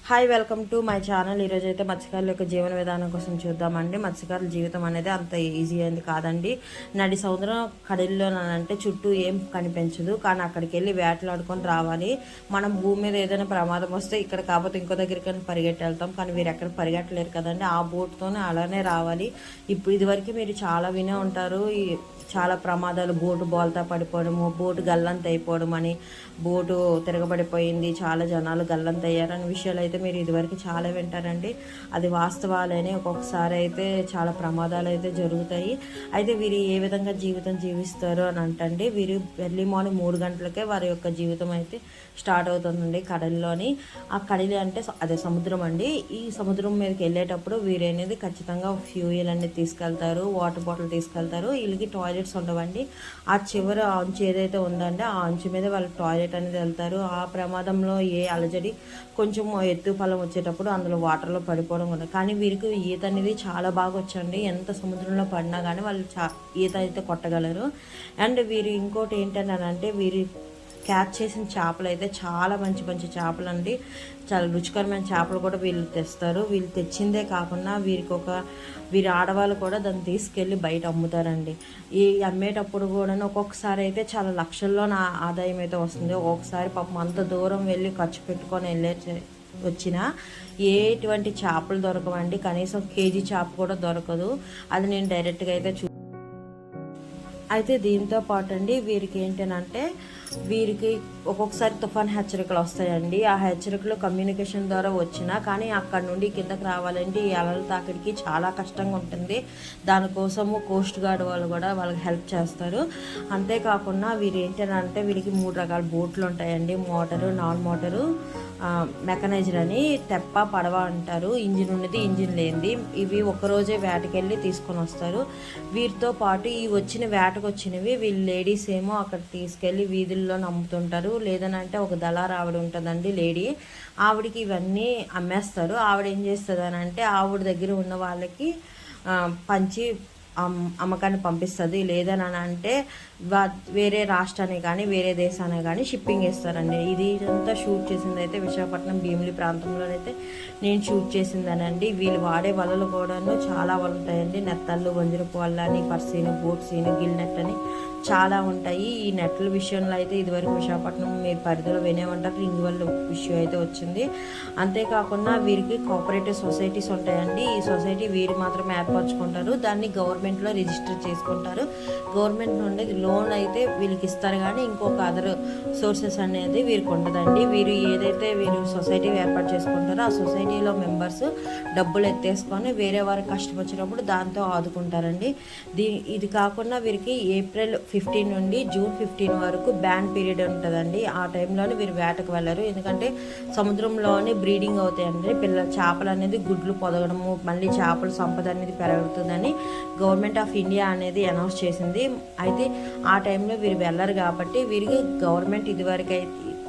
Hi, welcome to my channel. ఈరోజు అయితే మత్స్యకారుల యొక్క జీవన విధానం కోసం చూద్దామండి. మత్స్యకారుల జీవితం అనేది అంత ఈజీ అయింది కాదండి. నడి సముద్రం కడిల్లోనంటే చుట్టూ ఏం కనిపించదు, కానీ అక్కడికి వెళ్ళి వేటలాడుకొని రావాలి. మనం భూమి మీద ఏదైనా ప్రమాదం వస్తే ఇక్కడ కాకపోతే ఇంకో దగ్గరికి పరిగెట్టి వెళ్తాం, కానీ వీరు ఎక్కడ పరిగెట్టలేరు కదండి. ఆ బోట్తోనే అలానే రావాలి. ఇప్పుడు ఇదివరకు మీరు చాలా వినే ఉంటారు, చాలా ప్రమాదాలు, బోటు బోల్తా పడిపోవడము, బోటు గల్లంత అయిపోవడం అని, బోటు తిరగబడిపోయింది, చాలా జనాలు గల్లంత అయ్యారనే విషయాలు అయితే మీరు ఇదివరకు చాలా వింటారండి. అది వాస్తవాలని. ఒక్కొక్కసారి అయితే చాలా ప్రమాదాలు అయితే జరుగుతాయి. అయితే వీరు ఏ విధంగా జీవితం జీవిస్తారు అని అంటే, వీరు ఎర్లీ మార్నింగ్ 3 గంటలకే వారి యొక్క జీవితం అయితే స్టార్ట్ అవుతుందండి కడలిలోని. ఆ కడలి అంటే అదే సముద్రం అండి. ఈ సముద్రం మీదకి వెళ్ళేటప్పుడు వీరు అనేది ఖచ్చితంగా ఫ్యూయల్ అనేది తీసుకెళ్తారు, వాటర్ బాటిల్ తీసుకెళ్తారు. వీళ్ళకి టాయిలెట్స్ ఉండవండి. ఆ చివరి అంచు ఏదైతే ఉందంటే ఆ అంచు మీద వాళ్ళు టాయిలెట్ అనేది వెళ్తారు. ఆ ప్రమాదంలో ఏ అలజడి కొంచెం ఎత్తు పొలం వచ్చేటప్పుడు అందులో వాటర్లో పడిపోవడం కూడా. కానీ వీరికి ఈత అనేది చాలా బాగా వచ్చండి. ఎంత సముద్రంలో పడినా కానీ వాళ్ళు ఈత అయితే కొట్టగలరు. అండ్ వీరు ఇంకోటి ఏంటంటే, వీరి క్యాచ్ చేసిన చేపలు అయితే చాలా మంచి మంచి చేపలు అండి. చాలా రుచికరమైన చేపలు కూడా వీళ్ళు తెస్తారు. వీళ్ళు తెచ్చిందే కాకుండా వీరి ఆడవాళ్ళు కూడా దాన్ని తీసుకెళ్ళి బయట అమ్ముతారండి. ఈ అమ్మేటప్పుడు కూడా ఒక్కొక్కసారి అయితే చాలా లక్షల్లో నా ఆదాయం అయితే వస్తుంది. ఒక్కొక్కసారి పాపం అంత దూరం వెళ్ళి ఖర్చు పెట్టుకొని వచ్చినా ఎటువంటి చేపలు దొరకవండి. కనీసం కేజీ చేప కూడా దొరకదు. అది నేను డైరెక్ట్గా అయితే దీంతో పాటు అండి వీరికి ఏంటంటే, వీరికి ఒక్కొక్కసారి తుఫాన్ హెచ్చరికలు వస్తాయండి. ఆ హెచ్చరికలు కమ్యూనికేషన్ ద్వారా వచ్చినా కానీ అక్కడ నుండి కిందకి రావాలంటే ఈ అలల తాకిడికి చాలా కష్టంగా ఉంటుంది. దానికోసము కోస్ట్ గార్డ్ వాళ్ళు కూడా వాళ్ళకి హెల్ప్ చేస్తారు. అంతేకాకుండా వీరు ఏంటంటే, వీరికి 3 రకాల బోట్లు ఉంటాయండి. మోటారు, నాన్ మోటారు, మెకనైజ్డ్ అని. తెప్ప, పడవ అంటారు. ఇంజిన్ ఉన్నది, ఇంజిన్ లేనిది. ఇవి ఒకరోజే వేటకెళ్ళి తీసుకొని వస్తారు. వీరితో పాటు ఈ వేటకు వచ్చినవి వీళ్ళు లేడీస్ ఏమో అక్కడ తీసుకెళ్ళి వీధుల్లో నమ్ముతుంటారు. లేదనంటే ఒక దళారు ఆవిడ ఉంటుందండి, లేడీ. ఆవిడకి ఇవన్నీ అమ్మేస్తారు. ఆవిడ ఏం చేస్తుంది అని అంటే, ఆవిడ దగ్గర ఉన్న వాళ్ళకి పంచి అమ్మకాన్ని పంపిస్తుంది. లేదని అంటే వేరే రాష్ట్రానికి కానీ వేరే దేశానికి కానీ షిప్పింగ్ చేస్తారండి. ఇది అంతా షూట్ చేసింది అయితే విశాఖపట్నం భీమిలి ప్రాంతంలోనైతే నేను షూట్ చేసిందనండి. వీళ్ళు వాడే వలలు కూడాను చాలా వలలు ఉంటాయండి. నెత్తళ్ళు, వంజరపు వల్ల అని, పర్సీను, బోట్ సీను, గిల్ నెట్ అని చాలా ఉంటాయి. ఈ నెట్ల విషయంలో అయితే ఇదివరకు విశాఖపట్నం మీరు పరిధిలో వినేమంటారు, ఇంగువల్ల విషయం అయితే వచ్చింది. అంతేకాకుండా వీరికి కోఆపరేటివ్ సొసైటీస్ ఉంటాయండి. ఈ సొసైటీ వీరు మాత్రమే ఏర్పరచుకుంటారు. దాన్ని గవర్నమెంట్లో రిజిస్టర్ చేసుకుంటారు. గవర్నమెంట్ నుండి లోన్ అయితే వీళ్ళకి ఇస్తారు, కానీ ఇంకొక అదర్ సోర్సెస్ అనేది వీరికి ఉండదండి. వీరు ఏదైతే వీరు సొసైటీ ఏర్పాటు చేసుకుంటారో ఆ సొసైటీలో మెంబర్స్ డబ్బులు ఎత్తేసుకొని వేరే వారికి కష్టం వచ్చినప్పుడు దాంతో ఆదుకుంటారండి. ఇది కాకుండా వీరికి ఏప్రిల్ 15 నుండి జూన్ 15 వరకు బ్యాన్ పీరియడ్ ఉంటుందండి. ఆ టైంలోనే వీరు వేటకు వెళ్ళరు. ఎందుకంటే సముద్రంలోనే బ్రీడింగ్ అవుతాయండి. చేపలు అనేది గుడ్లు పొదగడము, మళ్ళీ చేపల సంపద అనేది పెరుగుతుందని గవర్నమెంట్ ఆఫ్ ఇండియా అనేది అనౌన్స్ చేసింది. అయితే ఆ టైంలో వీరు వెళ్ళరు కాబట్టి వీరికి గవర్నమెంట్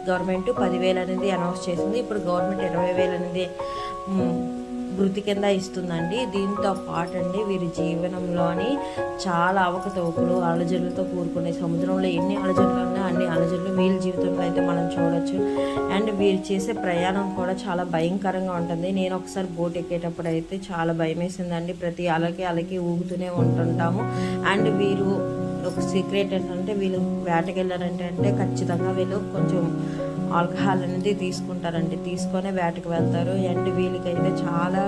గవర్నమెంట్ 10,000 అనేది అనౌన్స్ చేసింది. ఇప్పుడు గవర్నమెంట్ 20,000 అనేది వృత్తి కింద ఇస్తుందండి. దీంతో పాటు అండి వీరి జీవనంలోని చాలా అవకతవకలు, అలజడులతో కూరుకునే, సముద్రంలో ఎన్ని అలజడులు ఉన్నా అన్ని అలజడులు వీళ్ళ జీవితంలో అయితే మనం చూడొచ్చు. అండ్ వీరు చేసే ప్రయాణం కూడా చాలా భయంకరంగా ఉంటుంది. నేను ఒకసారి బోట్ ఎక్కేటప్పుడు అయితే చాలా భయం వేసిందండి. ప్రతి అలకి ఊగుతూనే ఉంటుంటాము. అండ్ వీరు ఒక సీక్రెట్ ఏంటంటే, వీళ్ళు వేటకెళ్ళారంటే ఖచ్చితంగా వీళ్ళు కొంచెం ఆల్కహాల్ అనేది తీసుకుంటారండి. తీసుకొని వేటకు వెళ్తారు. అండ్ వీళ్ళకైతే చాలా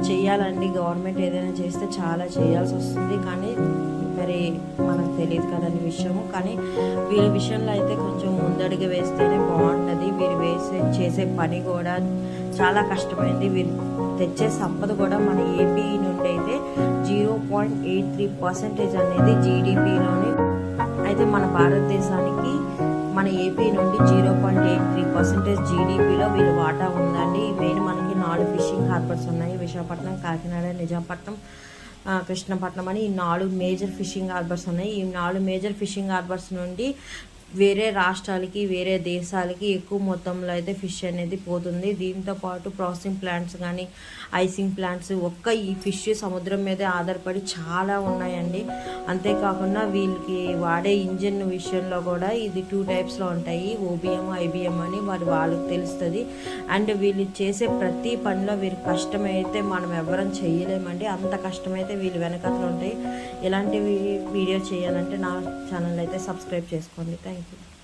చేయాలండి. గవర్నమెంట్ ఏదైనా చేస్తే చాలా చేయాల్సి వస్తుంది, కానీ మరి మనకు తెలియదు కదండి విషయము. కానీ వీళ్ళ విషయంలో అయితే కొంచెం ముందడుగు వేస్తేనే బాగుంటుంది. వీరు చేసే పని కూడా చాలా కష్టమైంది. వీరు తెచ్చే సంపద కూడా మన ఏపీ నుండి అయితే 0.83% అనేది జీడిపిలోని. అయితే మన భారతదేశానికి మన ఏపీ నుండి 0.83% జీడిపిలో వీళ్ళు వాటా ఉందండి. మెయిన్ మనకి 4 ఫిషింగ్ హార్బర్స్ ఉన్నాయి. విశాఖపట్నం, కాకినాడ, నిజాంపట్నం, కృష్ణపట్నం అని ఈ 4 మేజర్ ఫిషింగ్ హార్బర్స్ ఉన్నాయి. ఈ 4 మేజర్ ఫిషింగ్ హార్బర్స్ నుండి వేరే రాష్ట్రాలకి వేరే దేశాలకి ఎక్కువ మొత్తంలో అయితే ఫిష్ అనేది పోతుంది. దీంతోపాటు ప్రాసెసింగ్ ప్లాంట్స్ కానీ ఐసింగ్ ప్లాంట్స్ ఈ ఫిష్ సముద్రం మీదే ఆధారపడి చాలా ఉన్నాయండి. అంతేకాకుండా వీళ్ళకి వాడే ఇంజిన్ విషయంలో కూడా ఇది 2 టైప్స్లో ఉంటాయి, ఓబిఎం ఐబిఎం అని వాళ్ళకి తెలుస్తుంది. అండ్ వీళ్ళు చేసే ప్రతి పనిలో వీరికి కష్టమైతే మనం ఎవరం చేయలేమండి, అంత కష్టమైతే వీళ్ళు వెనకతలు ఉంటాయి. ఇలాంటివి వీడియో చేయాలంటే నా ఛానల్ అయితే సబ్స్క్రైబ్ చేసుకోండి. Thank you.